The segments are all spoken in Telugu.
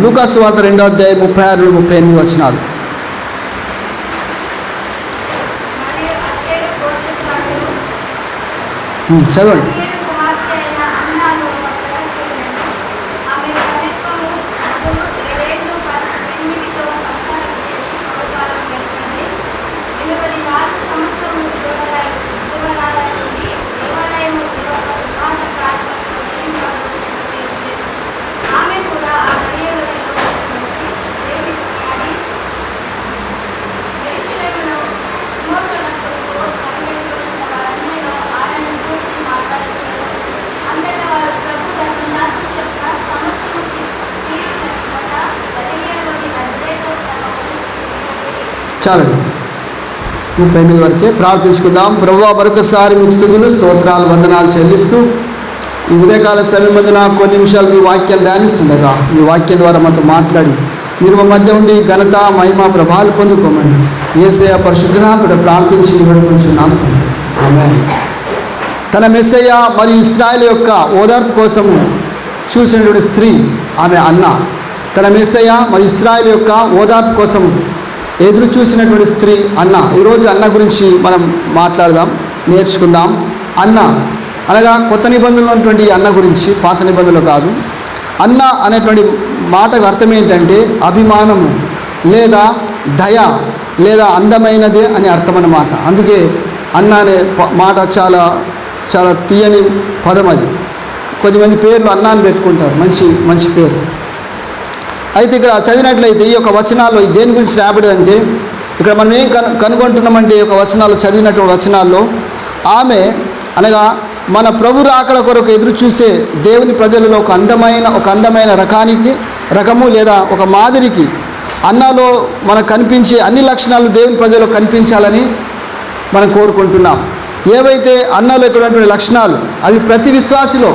లూకా సువార్త 2వ అధ్యాయం 36-38 వచనాలు. చదవండి. చాలండి, 38 వరకే ప్రార్థించుకుందాం. ప్రభువా, మరొకసారి మీకు స్తుతులు, స్తోత్రాలు, వందనాలు చెల్లిస్తూ ఈ ఉదయకాల సమయం మందు నాకు కొన్ని నిమిషాలు మీ వాక్యాలు ధ్యానిస్తుండగా మీ వాక్యం ద్వారా మాతో మాట్లాడి మీరు మా మధ్య ఉండి ఘనత, మహిమ, ప్రభావాలు పొందుకోమని యేసయ్య పరిశుద్ధనామమున ప్రార్థించి వేడుకొంచున్నాం. ఆమేన్. తన మెస్సయ్య మరియు ఇశ్రాయేలు యొక్క ఓదార్పు కోసం చూసినటువంటి స్త్రీ ఆమె అన్న. తన మెస్సయ్య మరియు ఇశ్రాయేలు యొక్క ఓదార్పు కోసం ఎదురు చూసినటువంటి స్త్రీ అన్న. ఈరోజు అన్న గురించి మనం మాట్లాడదాం, నేర్చుకుందాం. అన్న అనగా కొత్త నిబంధనలో ఉన్నటువంటి అన్న గురించి, పాత నిబంధనలు కాదు. అన్న అనేటువంటి మాటకు అర్థం ఏంటంటే అభిమానము లేదా దయ లేదా అందమైనదే అని అర్థం అన్నమాట. అందుకే అన్న అనే మాట చాలా చాలా తీయని పదం. అది కొద్దిమంది పేర్లు అన్న అని పెట్టుకుంటారు, మంచి మంచి పేరు. అయితే ఇక్కడ చదివినట్లయితే ఈ యొక్క వచనాల్లో దేని గురించి రాబడిందంటే, ఇక్కడ మనం ఏం కనుగొంటున్నామంటే ఈ యొక్క వచనాలు చదివినటువంటి వచనాల్లో ఆమె అనగా మన ప్రభు రాకడ కొరకు ఎదురు చూసే దేవుని ప్రజలలో ఒక అందమైన రకము లేదా ఒక మాదిరికి అన్నలో మనకు కనిపించే అన్ని లక్షణాలు దేవుని ప్రజల్లో కనిపించాలని మనం కోరుకుంటున్నాం. ఏవైతే అన్నలో ఇక్కడ ఉన్నటువంటి లక్షణాలు అవి ప్రతి విశ్వాసిలో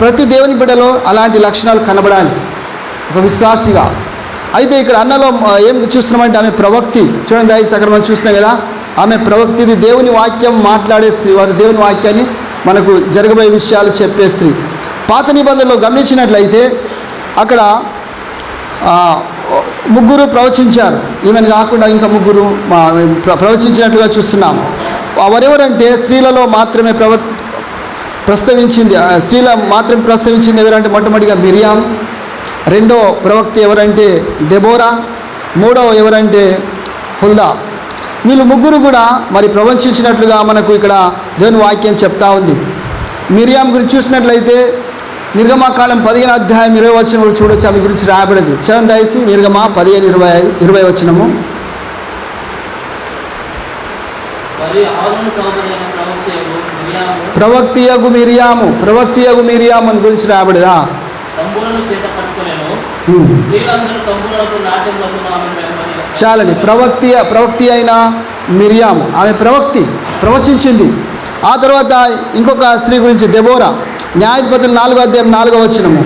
ప్రతి దేవుని బిడ్డలో అలాంటి లక్షణాలు కనబడాలి ఒక విశ్వాసిగా. అయితే ఇక్కడ అన్నలో ఏం చూస్తున్నామంటే ఆమె ప్రవక్తి. చూడండి దయచేసి, అక్కడ మనం చూస్తున్నాం కదా, ఆమె ప్రవక్తి. ఇది దేవుని వాక్యం మాట్లాడే స్త్రీ, వారు దేవుని వాక్యాన్ని మనకు జరగబోయే విషయాలు చెప్పే స్త్రీ. పాత నిబంధనలో గమనించినట్లయితే అక్కడ 3 ప్రవచించారు. ఈమెను కాకుండా ఇంకా 3 ప్రవచించినట్లుగా చూస్తున్నాం. వారెవరంటే స్త్రీలలో మాత్రమే ప్రస్తవించింది ఎవరంటే మొట్టమొదటిగా మిరియాం, రెండో ప్రవక్త ఎవరంటే దెబోరా, మూడవ ఎవరంటే హుల్దా. వీళ్ళు 3 కూడా మరి ప్రవచించినట్లుగా మనకు ఇక్కడ దేవుని వాక్యం చెప్తా ఉంది. మిరియాం గురించి చూసినట్లయితే నిర్గమాకాండం 15వ అధ్యాయం 20వ వచనం కూడా చూడొచ్చు. ఆమె గురించి రాయబడింది. చదవండి దయచేసి, నిర్గమ 15:20 వచనము. ప్రవక్తియగు మిరియాము అని గురించి రాయబడిదా? చాలండి. ప్రవక్తి అయిన మిరియాము, ఆమె ప్రవచించింది. ఆ తర్వాత ఇంకొక స్త్రీ గురించి దెబోరా, న్యాయాధిపతులు 4వ అధ్యాయం 4వ వచనము.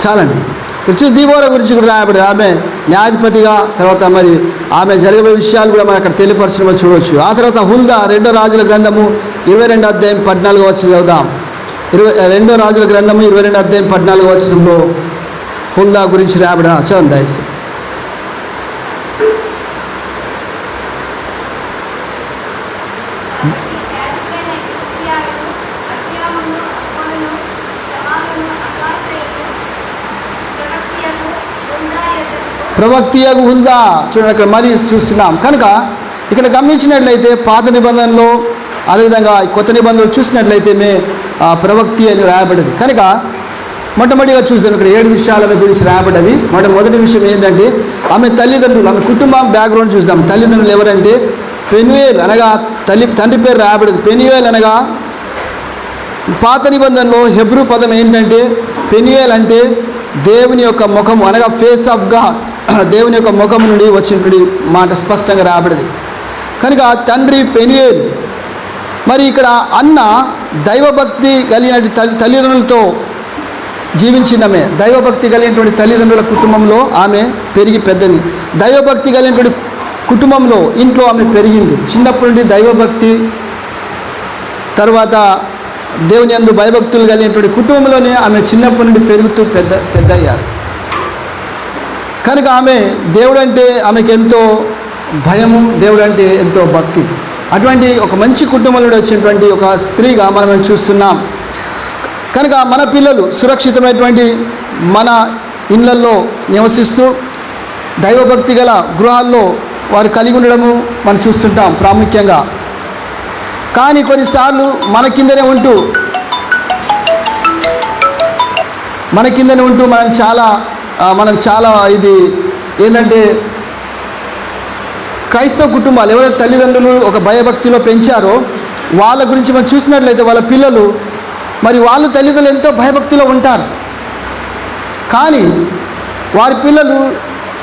చాలండి. ఇక్కడ దీబోరా గురించి కూడా రాయబడింది. ఆమె న్యాయాధిపతిగా, తర్వాత మరి ఆమె జరిగే విషయాలు కూడా మనం అక్కడ తెలియపరచడం చూడవచ్చు. ఆ తర్వాత హుల్దా, 2వ రాజుల గ్రంథము 22వ అధ్యాయం 14వ వచనం చదువుదాం. 2వ రాజుల గ్రంథము 22వ అధ్యాయం 14వ వచనంలో హుల్దా గురించి రాయబడిన చదవండి దయచేసి. ప్రవక్తియగు హుల్దా. చూడండి, అక్కడ మరీ చూస్తున్నాం. కనుక ఇక్కడ గమనించినట్లయితే పాత నిబంధనలో అదేవిధంగా కొత్త నిబంధనలు చూసినట్లయితే ప్రవక్తి అని రాయబడింది. కనుక మొట్టమొదటిగా చూసాం ఇక్కడ 7 విషయాల గురించి రాబడ్డవి. మొదటి విషయం ఏంటంటే ఆమె తల్లిదండ్రులు, ఆమె కుటుంబం బ్యాక్గ్రౌండ్ చూద్దాం. తల్లిదండ్రులు ఎవరంటే పెనుయేల్ అనగా తండ్రి పేరు రాబడదు. పెనుయేల్ అనగా పాత నిబంధనలో హెబ్రూ పదం ఏంటంటే పెనుయేల్ అంటే దేవుని యొక్క ముఖము అనగా ఫేస్ ఆఫ్ గాడ్, దేవుని యొక్క ముఖం నుండి వచ్చినటువంటి మాట స్పష్టంగా రాబడింది. కనుక తండ్రి పెనుయేల్. మరి ఇక్కడ అన్న దైవభక్తి కలిగిన తల్లిదండ్రులతో జీవించిందమే. దైవభక్తి కలిగినటువంటి తల్లిదండ్రుల కుటుంబంలో ఆమె పెరిగి పెద్దది. దైవభక్తి కలిగినటువంటి కుటుంబంలో ఇంట్లో ఆమె పెరిగింది. చిన్నప్పటి నుండి దైవభక్తి, తర్వాత దేవుని యందు భయభక్తులు కలిగినటువంటి కుటుంబంలోనే ఆమె చిన్నప్పటి నుండి పెరుగుతూ పెద్దయ్యారు. కనుక ఆమె దేవుడు అంటే ఆమెకు ఎంతో భయము, దేవుడు అంటే ఎంతో భక్తి. అటువంటి ఒక మంచి కుటుంబంలో వచ్చినటువంటి ఒక స్త్రీగా మనం చూస్తున్నాం. కనుక మన పిల్లలు సురక్షితమైనటువంటి మన ఇళ్లల్లో నివసిస్తూ దైవభక్తి గల గృహాల్లో వారు కలిగి ఉండడము మనం చూస్తుంటాం ప్రాముఖ్యంగా. కానీ కొన్నిసార్లు మన కిందనే ఉంటూ మనం చాలా ఇది ఏంటంటే క్రైస్తవ కుటుంబాలు ఎవరైతే తల్లిదండ్రులు ఒక భయభక్తిలో పెంచారో వాళ్ళ గురించి మనం చూసినట్లయితే వాళ్ళ పిల్లలు మరి వాళ్ళు తల్లిదండ్రులు ఎంతో భయభక్తిలో ఉంటారు. కానీ వారి పిల్లలు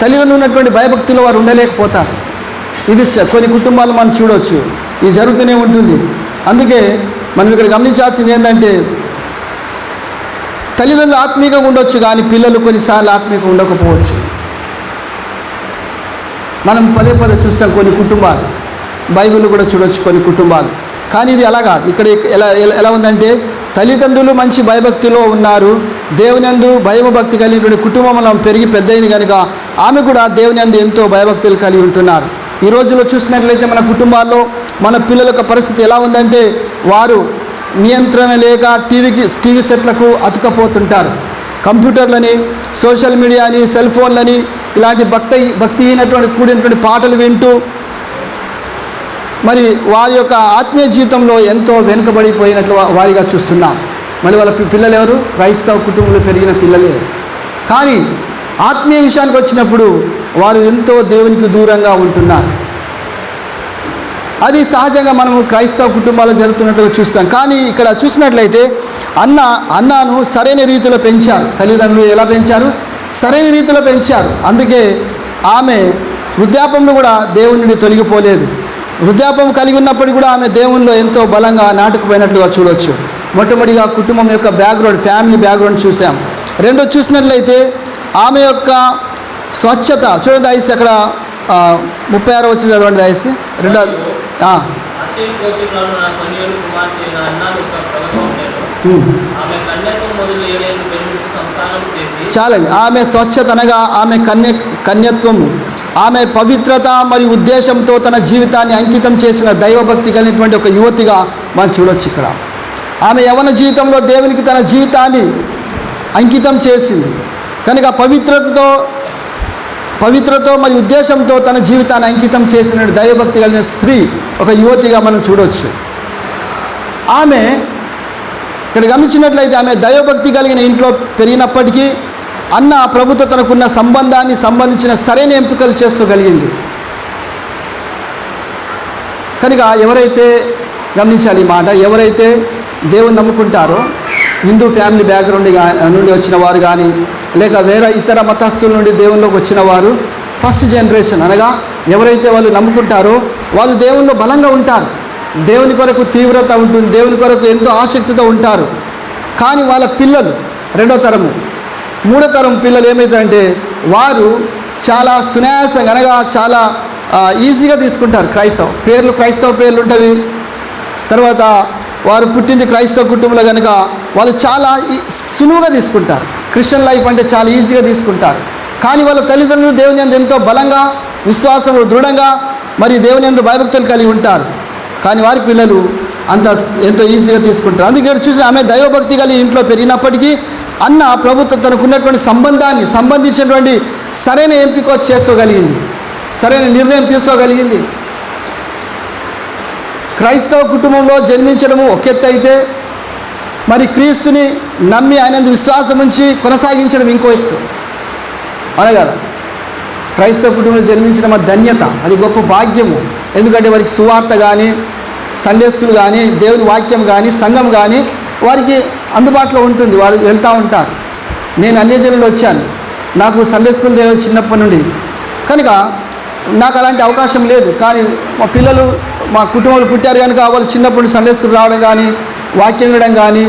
తల్లిదండ్రులు ఉన్నటువంటి భయభక్తిలో వారు ఉండలేకపోతారు. ఇది కొన్ని కుటుంబాలు మనం చూడవచ్చు, ఇది జరుగుతూనే ఉంటుంది. అందుకే మనం ఇక్కడ గమనించాల్సింది ఏంటంటే తల్లిదండ్రులు ఆత్మీయంగా ఉండొచ్చు, కానీ పిల్లలు కొన్నిసార్లు ఆత్మీయంగా ఉండకపోవచ్చు. మనం పదే చూస్తాం కొన్ని కుటుంబాలు, బైబిల్ కూడా చూడొచ్చు కొన్ని కుటుంబాలు. కానీ ఇది అలా కాదు. ఇక్కడ ఎలా ఉందంటే తల్లిదండ్రులు మంచి భయభక్తిలో ఉన్నారు, దేవుని యందు భయభక్తి కలిగినటువంటి కుటుంబంలో పెరిగి పెద్దయింది కనుక ఆమె కూడా దేవుని యందు ఎంతో భయభక్తులు కలిగి ఉంటున్నారు. ఈ రోజుల్లో చూసినట్లయితే మన కుటుంబాల్లో మన పిల్లల యొక్క పరిస్థితి ఎలా ఉందంటే వారు నియంత్రణ లేక టీవీ సెట్లకు అతుకపోతుంటారు. కంప్యూటర్లని, సోషల్ మీడియాని, సెల్ ఫోన్లని, ఇలాంటి భక్తిహీనటువంటి కూడినటువంటి పాటలు వింటూ మరి వారి యొక్క ఆత్మీయ జీవితంలో ఎంతో వెనుకబడిపోయినట్లు వారిగా చూస్తున్నాం. మరి వాళ్ళ పిల్లలు ఎవరు? క్రైస్తవ కుటుంబంలో పెరిగిన పిల్లలే. కానీ ఆత్మీయ విషయానికి వచ్చినప్పుడు వారు ఎంతో దేవునికి దూరంగా ఉంటున్నారు. అది సహజంగా మనము క్రైస్తవ కుటుంబాల్లో జరుగుతున్నట్లుగా చూస్తాం. కానీ ఇక్కడ చూసినట్లయితే అన్నను సరైన రీతిలో పెంచారు. తల్లిదండ్రులు ఎలా పెంచారు? సరైన రీతిలో పెంచారు. అందుకే ఆమె వృద్ధాపంలో కూడా దేవుని నుండి తొలగిపోలేదు. వృద్ధాపం కలిగి ఉన్నప్పటికీ కూడా ఆమె దేవునిలో ఎంతో బలంగా నాటుకుపోయినట్లుగా చూడవచ్చు. మొట్టమొదటిగా కుటుంబం యొక్క బ్యాక్గ్రౌండ్, ఫ్యామిలీ బ్యాక్గ్రౌండ్ చూసాం. రెండో చూసినట్లయితే ఆమె యొక్క స్వచ్ఛత చూడండి. దయచేసి అక్కడ 36 వచ్చి చదవండి దయచేసి. రెండో చాలండి. ఆమె స్వచ్ఛత అనగా ఆమె కన్యత్వము, ఆమె పవిత్రత మరియు ఉద్దేశంతో తన జీవితాన్ని అంకితం చేసిన దైవభక్తి కలిగినటువంటి ఒక యువతిగా మనం చూడొచ్చు. ఇక్కడ ఆమె యవ్వన జీవితంలో దేవునికి తన జీవితాన్ని అంకితం చేసింది కనుక పవిత్రతో మరియు ఉద్దేశంతో తన జీవితాన్ని అంకితం చేసిన దైవభక్తి కలిగిన స్త్రీ, ఒక యువతిగా మనం చూడవచ్చు. ఆమె ఇక్కడ గమనించినట్లయితే ఆమె దైవభక్తి కలిగిన ఇంట్లో పెరిగినప్పటికీ అన్న ప్రభుతో తనకున్న సంబంధాన్ని సంబంధించిన సరైన ఎంపికలు చేసుకోగలిగింది. కనుక ఎవరైతే గమనించాలి ఈ మాట, ఎవరైతే దేవుని నమ్ముకుంటారో హిందూ ఫ్యామిలీ బ్యాక్గ్రౌండ్ నుండి వచ్చిన వారు కానీ లేక వేరే ఇతర మతస్థుల నుండి దేవునిలోకి వచ్చిన వారు ఫస్ట్ జనరేషన్ అనగా ఎవరైతే వాళ్ళు నమ్ముకుంటారో వాళ్ళు దేవునిలో బలంగా ఉంటారు. దేవుని కొరకు తీవ్రత ఉంటుంది, దేవుని కొరకు ఎంతో ఆసక్తితో ఉంటారు. కానీ వాళ్ళ పిల్లలు రెండో తరము, మూడో తరం పిల్లలు ఏమవుతారంటే వారు చాలా సునాయాసంగా అనగా చాలా ఈజీగా తీసుకుంటారు. క్రైస్తవ పేర్లు ఉంటవి. తర్వాత వారు పుట్టింది క్రైస్తవ కుటుంబంలో కనుక వాళ్ళు చాలా సులువుగా తీసుకుంటారు. క్రిస్టియన్ లైఫ్ అంటే చాలా ఈజీగా తీసుకుంటారు. కానీ వాళ్ళ తల్లిదండ్రులు దేవుని యందు ఎంతో బలంగా, విశ్వాసంలో దృఢంగా మరి దేవుని యందు భయభక్తులు కలిగి ఉంటారు. కానీ వారి పిల్లలు అంత ఎంతో ఈజీగా తీసుకుంటారు. అందుకే చూసిన ఆమె దైవభక్తి కలిగి ఇంట్లో పెరిగినప్పటికీ అన్న ప్రభుత్వం తనకున్నటువంటి సంబంధించినటువంటి సరైన ఎంపిక చేసుకోగలిగింది, సరైన నిర్ణయం తీసుకోగలిగింది. క్రైస్తవ కుటుంబంలో జన్మించడము ఒక ఎత్తు అయితే మరి క్రీస్తుని నమ్మి ఆయనందు విశ్వాసం ఉంచి కొనసాగించడం ఇంకో ఎత్తు. అవునా కదా? క్రైస్తవ కుటుంబంలో జన్మించడం అది ధన్యత, అది గొప్ప భాగ్యము. ఎందుకంటే వారికి సువార్త కానీ, సండే స్కూల్ కానీ, దేవుని వాక్యం కానీ, సంఘం కానీ వారికి అందుబాటులో ఉంటుంది. వారు వెళ్తూ ఉంటారు. నేను అన్యజనులు వచ్చాను, నాకు సండే స్కూల్ తెలియదు చిన్నప్పటి నుండి, కనుక నాకు అలాంటి అవకాశం లేదు. కానీ మా పిల్లలు మా కుటుంబంలో పుట్టారు కనుక వాళ్ళు చిన్నప్పుడు సండే స్కూల్ రావడం కానీ, వాక్యం వినడం కానీ,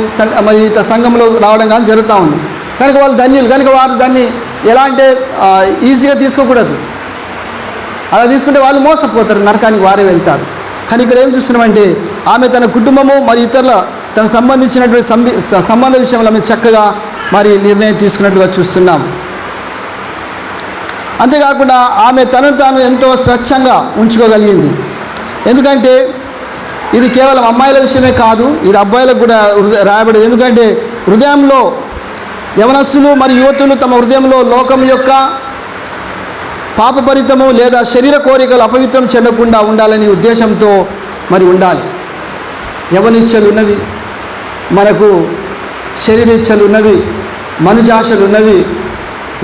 మరి సంఘంలో రావడం కానీ జరుగుతూ ఉంది. కనుక వాళ్ళు ధన్యులు. కనుక వారు దాన్ని ఎలా అంటే ఈజీగా తీసుకోకూడదు. అలా తీసుకుంటే వాళ్ళు మోసపోతారు, నరకానికి వారే వెళ్తారు. కానీ ఇక్కడ ఏం చూస్తున్నామంటే ఆమె తన కుటుంబము మరి ఇతరుల తన సంబంధించినటువంటి సంబంధ విషయంలో ఆమె చక్కగా మరి నిర్ణయం తీసుకున్నట్లుగా చూస్తున్నాం. అంతేకాకుండా ఆమె తనను తాను ఎంతో స్వచ్ఛంగా ఉంచుకోగలిగింది. ఎందుకంటే ఇది కేవలం అమ్మాయిల విషయమే కాదు, ఇది అబ్బాయిలకు కూడా రాయబడేది. ఎందుకంటే హృదయంలో యవనస్తులు మరియు యువతులు తమ హృదయంలో లోకం యొక్క పాపభరితము లేదా శరీర కోరికలు అపవిత్రం చెందకుండా ఉండాలనే ఉద్దేశంతో మరి ఉండాలి. యవనిచ్చలు ఉన్నవి, మనకు శరీరేచ్ఛలు ఉన్నవి, మనుజాశలు ఉన్నవి,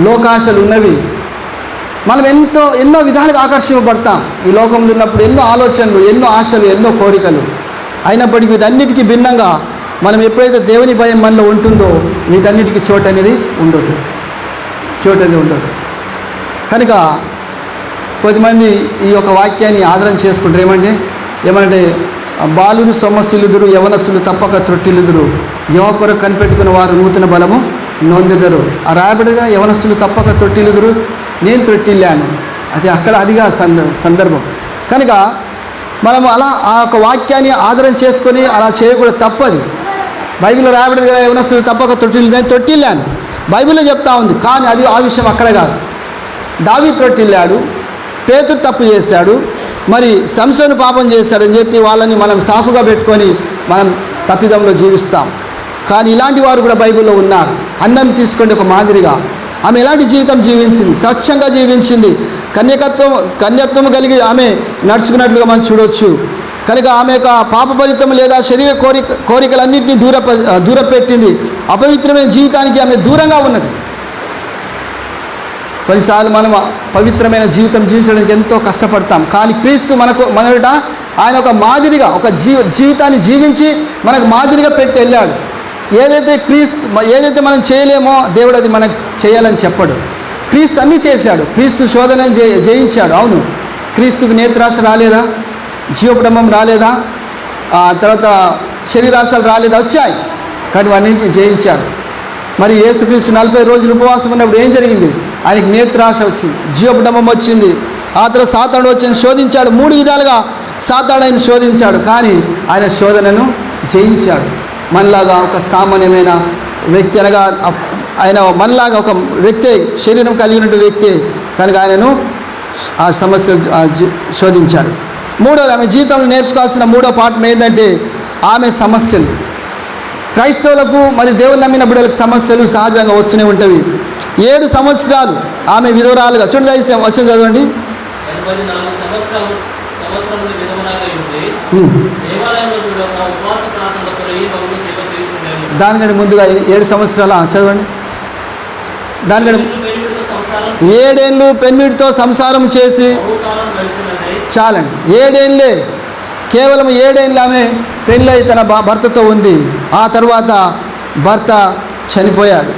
లోకాశలు ఉన్నవి. మనం ఎన్నో విధాలుగా ఆకర్షింపబడతాం. ఈ లోకంలో ఉన్నప్పుడు ఎన్నో ఆలోచనలు, ఎన్నో ఆశలు, ఎన్నో కోరికలు. అయినప్పటికీ వీటన్నిటికీ భిన్నంగా మనం ఎప్పుడైతే దేవుని భయం మనలో ఉంటుందో వీటన్నిటికీ చోటు అనేది ఉండదు. కనుక కొద్దిమంది ఈ యొక్క వాక్యాన్ని ఆదరణ చేసుకుంటారు. ఏమంటే బాలురు సొమ్మసిల్లుదురు, యవనస్తులు తప్పక త్రొట్టిల్లుదురు, యువ కొరకు కనిపెట్టుకున్న వారు నూతన బలము నొందెదరు. ఆ రాయబడిగా యవనస్తులు తప్పక త్రొట్టిల్లుదురు, నేను త్రొట్టిల్లాను. అదిగా సందర్భం. కనుక మనము అలా ఆ యొక్క వాక్యాన్ని ఆదరణ చేసుకొని అలా చేయకూడదు, తప్పది. బైబిల్లో రాయబడింది కదా, యవనస్తులు తప్పక నేను తొట్టిల్లాను. బైబిల్లో చెప్తా ఉంది. కానీ అది ఆ విషయం అక్కడ కాదు. దావీదు తొట్టిల్లాడు, పేతురు తప్పు చేశాడు, మరి సంసోను పాపం చేశాడని చెప్పి వాళ్ళని మనం సాకుగా పెట్టుకొని మనం తప్పిదంలో జీవిస్తాం. కానీ ఇలాంటి వారు కూడా బైబిల్లో ఉన్నారు. అన్నను తీసుకోండి ఒక మాదిరిగా. ఆమె ఎలాంటి జీవితం జీవించింది? స్వచ్ఛంగా జీవించింది. కన్యత్వం కలిగి ఆమె నడుచుకున్నట్లుగా మనం చూడవచ్చు. కనుక ఆమె యొక్క పాపభరితం లేదా శరీర కోరికలన్నింటినీ దూరపెట్టింది. అపవిత్రమైన జీవితానికి ఆమె దూరంగా ఉన్నది. కొన్నిసార్లు మనం పవిత్రమైన జీవితం జీవించడానికి ఎంతో కష్టపడతాం. కానీ క్రీస్తు మనట ఆయన ఒక మాదిరిగా ఒక జీవితాన్ని జీవించి మనకు మాదిరిగా పెట్టి వెళ్ళాడు. ఏదైతే మనం చేయలేమో దేవుడు అది మనకు చేయాలని చెప్పడు. క్రీస్తు అన్నీ చేశాడు. క్రీస్తు శోధనను జయించాడు. అవును, క్రీస్తుకు నేత్రాశ రాలేదా? జీవకుడంబం రాలేదా? తర్వాత శరీరాశాలు రాలేదా? వచ్చాయి. కానీ వాటిని జయించాడు. మరి యేసుక్రీస్తు 40 రోజులు ఉపవాసం ఉన్నప్పుడు ఏం జరిగింది? ఆయనకి నేత్రాశ వచ్చింది, జీవకుడంబం వచ్చింది. ఆ తర్వాత సాతానుడు వచ్చి శోధించాడు. 3 విధాలుగా సాతానుడు ఆయన శోధించాడు. కానీ ఆయన శోధనను జయించాడు. మనలాగా ఒక సామాన్యమైన వ్యక్తి, అనగా ఆయన మనలాగా ఒక వ్యక్తే, శరీరం కలిగినటువంటి వ్యక్తే. కనుక ఆయనను ఆ సమస్యలు శోధించాడు. మూడోది, ఆమె జీవితంలో నేర్చుకోవాల్సిన 3వ పాఠం ఏంటంటే ఆమె సమస్యలు. క్రైస్తవులకు మరి దేవుని నమ్మిన బిడ్డలకు సమస్యలు సహజంగా వస్తూనే ఉంటవి. 7 సంవత్సరాలు ఆమె విధవరాలుగా, చూడండి వచ్చిన చదవండి. దానికంటే ముందుగా 7 సంవత్సరాలు చదవండి. దానికంటే 7 ఏళ్ళు పెన్మిడితో సంసారం చేసి చాలండి. 7 ఏళ్ళే, కేవలం 7 ఏళ్ళు ఆమె పెళ్ళై తన భర్తతో ఉంది. ఆ తర్వాత భర్త చనిపోయాడు.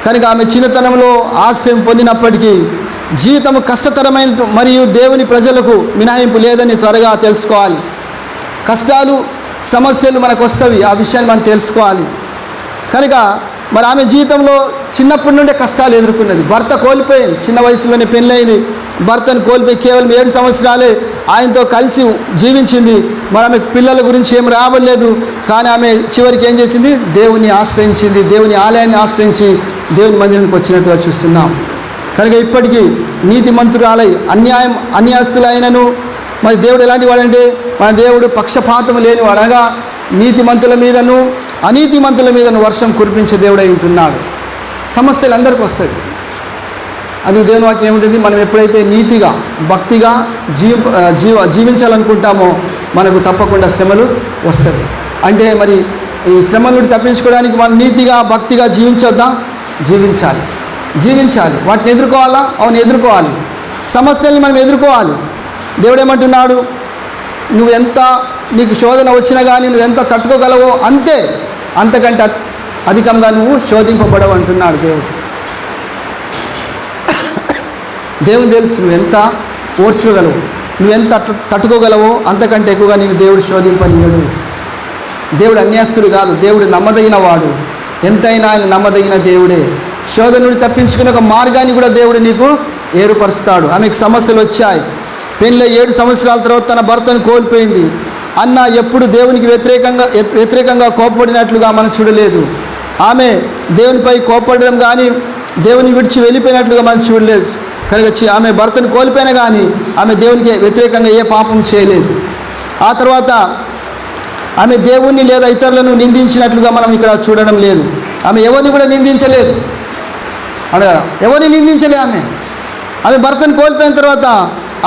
కనుక ఆమె చిన్నతనంలో ఆశ్రయం పొందినప్పటికీ జీవితం కష్టతరమైన మరియు దేవుని ప్రజలకు మినహాయింపు లేదని త్వరగా తెలుసుకోవాలి. కష్టాలు సమస్యలు మనకు వస్తవి, ఆ విషయాన్ని మనం తెలుసుకోవాలి. కనుక మరి ఆమె జీవితంలో చిన్నప్పటి నుండే కష్టాలు ఎదుర్కొన్నది. భర్త కోల్పోయింది, చిన్న వయసులోనే పెళ్ళయింది. భర్తను కోల్పోయి కేవలం 7 సంవత్సరాలే ఆయనతో కలిసి జీవించింది. మరి ఆమె పిల్లల గురించి ఏం రావలేదు. కానీ ఆమె చివరికి ఏం చేసింది? దేవుని ఆశ్రయించింది. దేవుని ఆలయాన్ని ఆశ్రయించి దేవుని మందిరానికి వచ్చినట్టుగా చూస్తున్నాం. కనుక ఇప్పటికీ నీతిమంతురాలై అన్యాస్తులైనను మరి దేవుడు ఎలాంటి వాడంటే మన దేవుడు పక్షపాతం లేనివాడు, అనగా నీతిమంతుల మీదను అనీతిమంతుల మీదను వర్షం కురిపించే దేవుడై ఉంటున్నాడు. సమస్యలు అందరికీ వస్తాయి. అది దేవుని వాక్యం ఏముంటుంది? మనం ఎప్పుడైతే నీతిగా భక్తిగా జీవించాలనుకుంటామో మనకు తప్పకుండా శ్రమలు వస్తాయి. అంటే మరి ఈ శ్రమల నుండి తప్పించుకోవడానికి మనం నీతిగా భక్తిగా జీవించొద్దా? జీవించాలి. వాటిని ఎదుర్కోవాలా? అవును, ఎదుర్కోవాలి. సమస్యల్ని మనం ఎదుర్కోవాలి. దేవుడు ఏమంటున్నాడు? నువ్వు ఎంత నీకు శోధన వచ్చినా కానీ నువ్వు ఎంత తట్టుకోగలవో అంతే, అంతకంటే అధికంగా నువ్వు శోధింపబడవు అంటున్నాడు దేవుడు. దేవుని తెలుసు నువ్వు ఎంత ఓర్చుకోగలవు, నువ్వు ఎంత తట్టుకోగలవో అంతకంటే ఎక్కువగా నేను దేవుడు శోధింపనీయడు. దేవుడు అన్యాస్తుడు కాదు, దేవుడు నమ్మదగిన వాడు. ఎంతైనా ఆయన నమ్మదగిన దేవుడే. శోధన నుండి తప్పించుకునే ఒక మార్గాన్ని కూడా దేవుడు నీకు ఏర్పరుస్తాడు. ఆమెకు సమస్యలు వచ్చాయి. పెళ్ళి 7 సంవత్సరాల తర్వాత తన భర్తను కోల్పోయింది. అన్న ఎప్పుడు దేవునికి వ్యతిరేకంగా కోపపడినట్లుగా మనం చూడలేదు. ఆమె దేవునిపై కోపపడడం కానీ దేవుని విడిచి వెళ్ళిపోయినట్లుగా మనం చూడలేదు. కనుక ఆమె భర్తను కోల్పోయినా కానీ ఆమె దేవునికి వ్యతిరేకంగా ఏ పాపం చేయలేదు. ఆ తర్వాత ఆమె దేవుణ్ణి లేదా ఇతరులను నిందించినట్లుగా మనం ఇక్కడ చూడడం లేదు. ఆమె ఎవరిని కూడా నిందించలేదు, అనగా ఎవరిని నిందించలే. ఆమె భర్తను కోల్పోయిన తర్వాత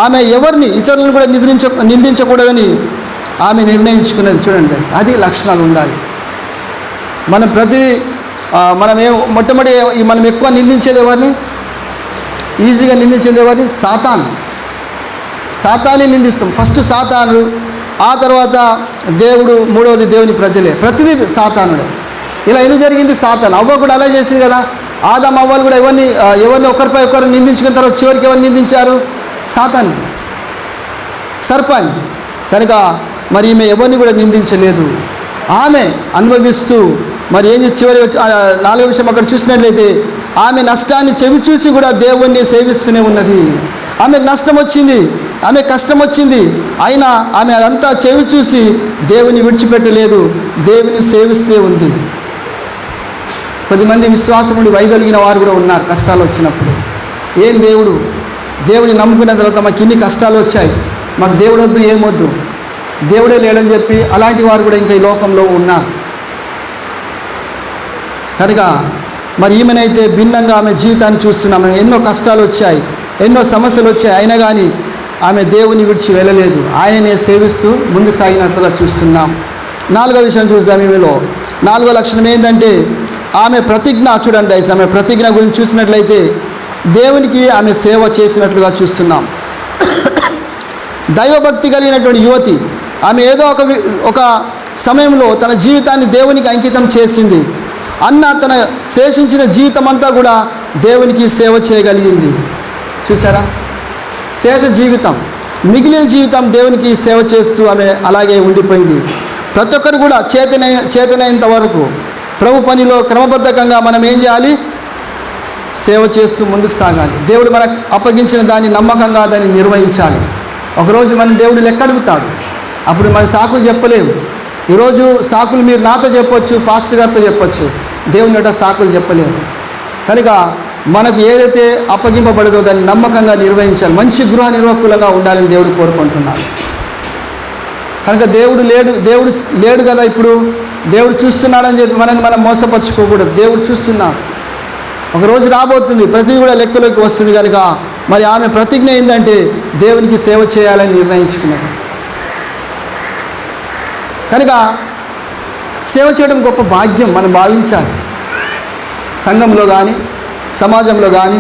ఆమె ఎవరిని ఇతరులను కూడా నిందించకూడదని ఆమె నిర్ణయించుకున్నది. చూడండి, అది లక్షణాలు ఉండాలి. మనం ఎక్కువ నిందించేది ఎవరిని? ఈజీగా నిందించేది ఎవరిని? సాతాన్ని నిందిస్తాం. ఫస్ట్ సాతానుడు, ఆ తర్వాత దేవుడు, మూడవది దేవుని ప్రజలే. ప్రతిదీ సాతానుడే. ఇలా ఎందుకు జరిగింది? సాతాను. అవ్వ కూడా అలా చేసింది కదా. ఆదాం అవ్వలు కూడా ఎవరిని ఒకరిపై ఒకరు నిందించుకున్న తర్వాత చివరికి ఎవరిని నిందించారు? సాతాను, సర్పాన్ని. కనుక మరి ఈమె ఎవరిని కూడా నిందించలేదు. ఆమె అనుభవిస్తూ మరి ఏం చేసి చివరి 4వ విషయం అక్కడ చూసినట్లయితే ఆమె నష్టాన్ని చెవి చూసి కూడా దేవుణ్ణి సేవిస్తూనే ఉన్నది. ఆమెకు నష్టం వచ్చింది, ఆమె కష్టం వచ్చింది, అయినా ఆమె అదంతా చెవి చూసి దేవుని విడిచిపెట్టలేదు, దేవుని సేవిస్తూ ఉంది. కొద్దిమంది విశ్వాసం నుండి వైదొలిగిన వారు కూడా ఉన్నారు కష్టాలు వచ్చినప్పుడు. దేవుని నమ్ముకున్న తర్వాత మాకు ఇన్ని కష్టాలు వచ్చాయి, మాకు దేవుడు వద్దు, ఏమొద్దు, దేవుడే లేడని చెప్పి అలాంటి వారు కూడా ఇంకా ఈ లోకంలో ఉన్నారు. కనుక మరి ఈమెనైతే భిన్నంగా ఆమె జీవితాన్ని చూస్తున్నాం. ఎన్నో కష్టాలు వచ్చాయి, ఎన్నో సమస్యలు వచ్చాయి, అయినా కానీ ఆమె దేవుని విడిచి వెళ్ళలేదు, ఆయననే సేవిస్తూ ముందు సాగినట్లుగా చూస్తున్నాం. 4వ విషయం చూద్దాం. ఈమెలో 4వ లక్షణం ఏంటంటే ఆమె ప్రతిజ్ఞ. చూడండి దయచేసి, ఆమె ప్రతిజ్ఞ గురించి చూసినట్లయితే దేవునికి ఆమె సేవ చేసినట్లుగా చూస్తున్నాం. దైవభక్తి కలిగినటువంటి యువతి. ఆమె ఏదో ఒక సమయంలో తన జీవితాన్ని దేవునికి అంకితం చేసింది. అన్న తన శేషించిన జీవితం అంతా కూడా దేవునికి సేవ చేయగలిగింది. చూసారా? శేష జీవితం, మిగిలిన జీవితం దేవునికి సేవ చేస్తూ ఆమె అలాగే ఉండిపోయింది. ప్రతి ఒక్కరు కూడా చేతనైనంత వరకు ప్రభు పనిలో క్రమబద్ధకంగా మనం ఏం చేయాలి? సేవ చేస్తూ ముందుకు సాగాలి. దేవుడు మనకు అప్పగించిన దాన్ని నమ్మకంగా దాన్ని నిర్వహించాలి. ఒకరోజు మనం దేవుడు లెక్క అడుగుతాడు, అప్పుడు మన సాకులు చెప్పలేము. ఈరోజు సాకులు మీరు నాతో చెప్పొచ్చు, పాస్టర్ గారితో చెప్పొచ్చు, దేవుని యొక్క సాకులు చెప్పలేరు. కనుక మనకు ఏదైతే అప్పగింపబడదో దాన్ని నమ్మకంగా నిర్వహించాలి. మంచి గృహ నిర్వాహకులుగా ఉండాలని దేవుడు కోరుకుంటున్నాడు. కనుక దేవుడు లేడు కదా, ఇప్పుడు దేవుడు చూస్తున్నాడని చెప్పి మనం మోసపరుచుకోకూడదు. దేవుడు చూస్తున్నాడు. ఒకరోజు రాబోతుంది, ప్రతిదీ కూడా లెక్కలోకి వస్తుంది. కనుక మరి ఆమె ప్రతిజ్ఞ ఏంటంటే దేవునికి సేవ చేయాలని నిర్ణయించుకున్నది. కనుక సేవ చేయడం గొప్ప భాగ్యం మనం భావించాలి. సంఘంలో కానీ సమాజంలో కానీ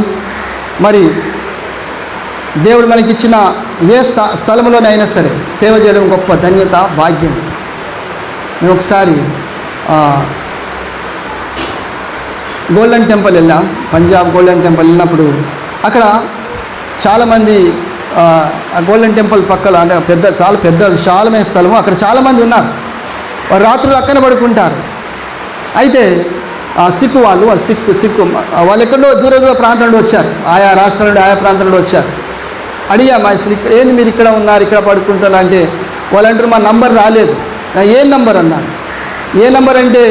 మరి దేవుడు మనకిచ్చిన ఏ స్థలంలోనైనా సరే సేవ చేయడం గొప్ప ధన్యత, భాగ్యం. మేము ఒకసారి గోల్డెన్ టెంపుల్ వెళ్ళాం, పంజాబ్ గోల్డెన్ టెంపుల్ వెళ్ళినప్పుడు అక్కడ చాలామంది ఆ గోల్డెన్ టెంపుల్ పక్కల అంటే చాలా పెద్ద విశాలమైన స్థలము, అక్కడ చాలామంది ఉన్నారు. వారు రాత్రులు అక్కన పడుకుంటారు. అయితే సిక్కు వాళ్ళు ఎక్కడో దూర ప్రాంతం నుండి వచ్చారు, ఆయా రాష్ట్రాల నుండి ఆయా ప్రాంతం నుండి వచ్చారు. అడిగా మా ఏంది మీరు ఇక్కడ ఉన్నారు, ఇక్కడ పడుకుంటున్నారు అంటే వాళ్ళు అంటారు మా నంబర్ రాలేదు. ఏ నంబర్ అన్నాను. ఏ నంబర్ అంటే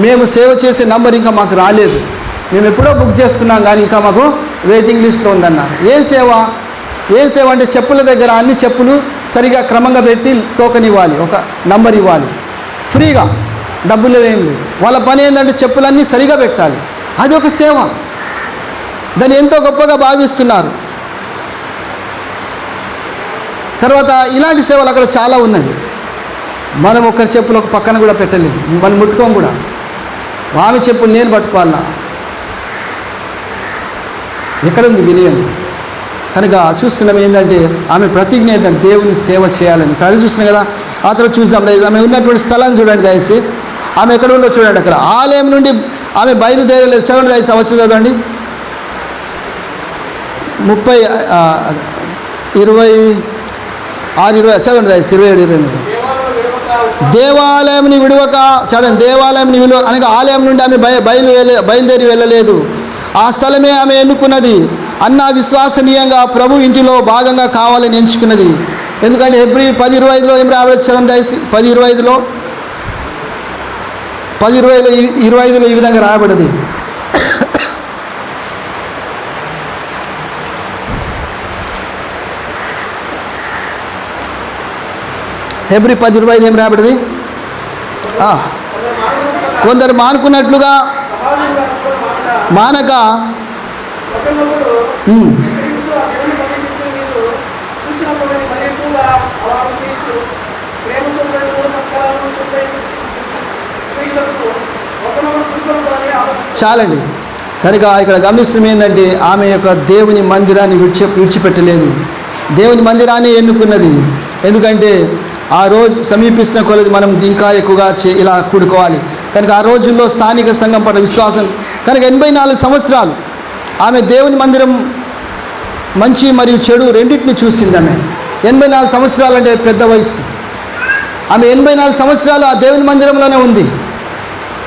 మేము సేవ చేసే నంబర్ ఇంకా మాకు రాలేదు, మేము ఎప్పుడో బుక్ చేసుకున్నాం కానీ ఇంకా మాకు వెయిటింగ్ లిస్ట్లో ఉందన్నారు. ఏ సేవ అంటే చెప్పుల దగ్గర అన్ని చెప్పులు సరిగా క్రమంగా పెట్టి టోకెన్ ఇవ్వాలి, ఒక నంబర్ ఇవ్వాలి, ఫ్రీగా, డబ్బులు ఏం లేదు. వాళ్ళ పని ఏంటంటే చెప్పులన్నీ సరిగా పెట్టాలి. అది ఒక సేవ, దాన్ని ఎంతో గొప్పగా భావిస్తున్నారు. తర్వాత ఇలాంటి సేవలు అక్కడ చాలా ఉన్నవి. మనం ఒకరి చెప్పులు ఒక పక్కన కూడా పెట్టలేము, మనం ముట్టుకోం కూడా. ఆమె చెప్పులు నేను పట్టుకోవాలా? ఎక్కడుంది వినయం? కనుక చూస్తున్నాం ఏంటంటే ఆమె ప్రతిజ్ఞ ఏంటంటే దేవుని సేవ చేయాలని. ఇక్కడ అది చూస్తున్నాం కదా. ఆ తర్వాత చూద్దాం దయచేసి ఆమె ఉన్నటువంటి స్థలాన్ని చూడండి దయచేసి. ఆమె ఎక్కడ ఉందో చూడండి. అక్కడ ఆలయం నుండి ఆమె బయలుదేరలేదు. చదవండి దయచేసి, అవసరం చదవండి. 26-20 చదవండి దయచేసి. 27-28 దేవాలయంని విడువక చదవండి. దేవాలయంని విలువ అనగా ఆలయం నుండి ఆమె బయలుదేరి వెళ్ళలేదు. ఆ స్థలమే ఆమె ఎన్నుకున్నది. అన్న విశ్వసనీయంగా ప్రభు ఇంటిలో భాగంగా కావాలని ఎంచుకున్నది. ఎందుకంటే హెబ్రీ 10:25 ఏం రాబడి చదవండి దయచేసి. 10:25 ఈ విధంగా రాబడింది. హెబ్రీ 10:25 ఏం రాబడింది? కొందరు మానుకున్నట్లుగా మానక చాలండి. కనుక ఇక్కడ గమనిస్తుంది ఏంటంటే ఆమె యొక్క దేవుని మందిరాన్ని విడిచిపెట్టలేదు. దేవుని మందిరాన్ని ఎన్నుకున్నది. ఎందుకంటే ఆ రోజు సమీపిస్తున్న కొలది మనం ఇంకా ఎక్కువగా ఇలా కూడుకోవాలి. కనుక ఆ రోజుల్లో స్థానిక సంఘం పట్ల విశ్వాసం కనుక 84 సంవత్సరాలు ఆమె దేవుని మందిరం మంచి మరియు చెడు రెండింటిని చూసింది. ఆమె 84 సంవత్సరాలు అంటే పెద్ద వయసు. ఆమె 84 సంవత్సరాలు ఆ దేవుని మందిరంలోనే ఉంది.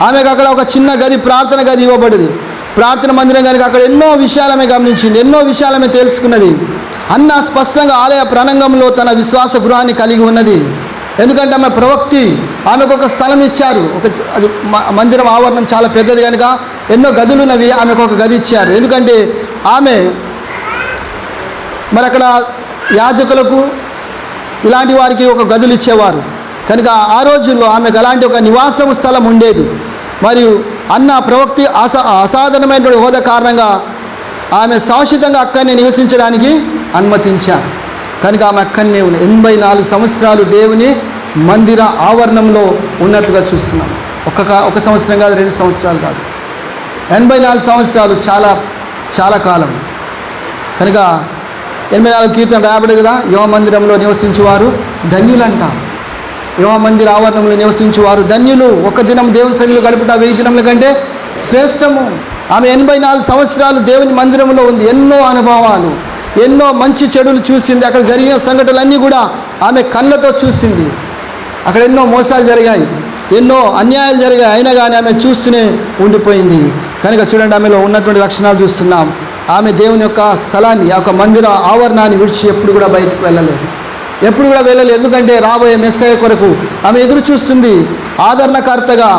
ఆమెకు అక్కడ ఒక చిన్న గది, ప్రార్థన గది ఇవ్వబడింది. ప్రార్థన మందిరం కనుక అక్కడ ఎన్నో విషయాలు ఆమె గమనించింది, ఎన్నో విషయాలు ఆమె తెలుసుకున్నది. అన్న స్పష్టంగా ఆలయ ప్రాంగణంలో తన విశ్వాస గృహాన్ని కలిగి ఉన్నది. ఎందుకంటే ఆమె ప్రవక్తి, ఆమెకు ఒక స్థలం ఇచ్చారు. అది మందిరం ఆవరణం చాలా పెద్దది కనుక ఎన్నో గదులు ఉన్నవి. ఆమెకు ఒక గది ఇచ్చారు. ఎందుకంటే ఆమె మరి అక్కడ యాజకులకు ఇలాంటి వారికి ఒక గదులు ఇచ్చేవారు. కనుక ఆ రోజుల్లో ఆమెకు అలాంటి ఒక నివాసం స్థలం ఉండేది. మరియు అన్న ప్రవక్తి అసాధారణమైనటువంటి హోదా కారణంగా ఆమె శాశ్వతంగా అక్కడనే నివసించడానికి అనుమతించారు. కనుక ఆమె అక్కడనే 84 సంవత్సరాలు దేవుని మందిర ఆవరణంలో ఉన్నట్లుగా చూస్తున్నాం. ఒక సంవత్సరం కాదు, 2 సంవత్సరాలు కాదు, 84 సంవత్సరాలు చాలా చాలా కాలం. కనుక 84 కీర్తన రాబడి కదా. యెహోవా మందిరంలో నివసించువారు ధన్యులంట. యెహోవా మందిర ఆవరణంలో నివసించువారు ధన్యులు. ఒక దినం దేవుని సన్నిధిలో గడుపుట 1000 దినముల కంటే శ్రేష్టము. ఆమె 84 సంవత్సరాలు దేవుని మందిరంలో ఉంది. ఎన్నో అనుభవాలు, ఎన్నో మంచి చెడులు చూసింది. అక్కడ జరిగిన సంఘటనలన్నీ కూడా ఆమె కళ్ళతో చూసింది. అక్కడ ఎన్నో మోసాలు జరిగాయి, ఎన్నో అన్యాయాలు జరిగాయి. అయినా కానీ ఆమె చూస్తూనే ఉండిపోయింది. కనుక చూడండి, ఆమెలో ఉన్నటువంటి లక్షణాలు చూస్తున్నాం. ఆమె దేవుని యొక్క స్థలాన్ని, ఆ యొక్క మందిర ఆవరణాన్ని విడిచి ఎప్పుడు కూడా బయటకు వెళ్ళలేదు. ఎందుకంటే రాబోయే మెస్సయ్య కొరకు ఆమె ఎదురు చూస్తుంది. ఆదరణకర్తగా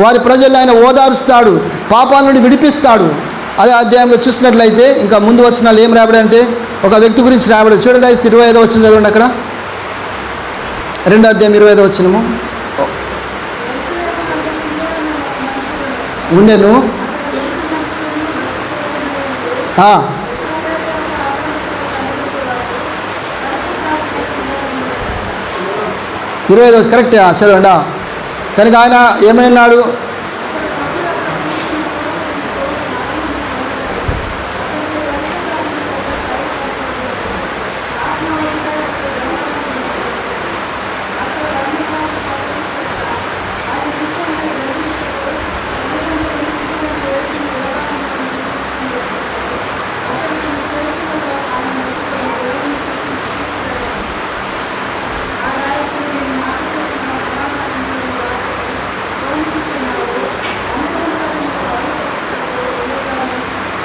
వారి ప్రజలను ఆయన ఓదారుస్తాడు, పాపాల నుండి విడిపిస్తాడు. అదే అధ్యాయంలో చూసినట్లయితే ఇంకా ముందు వచనాలు ఏం రాబడి అంటే ఒక వ్యక్తి గురించి రాబడి. చూడండి 25వ వచనం చదవండి. అక్కడ 2వ అధ్యాయం 25వ వచనము. ఉండేను 25వ కరెక్ట్ చదవండి. కనుక ఆయన ఏమైనాడు?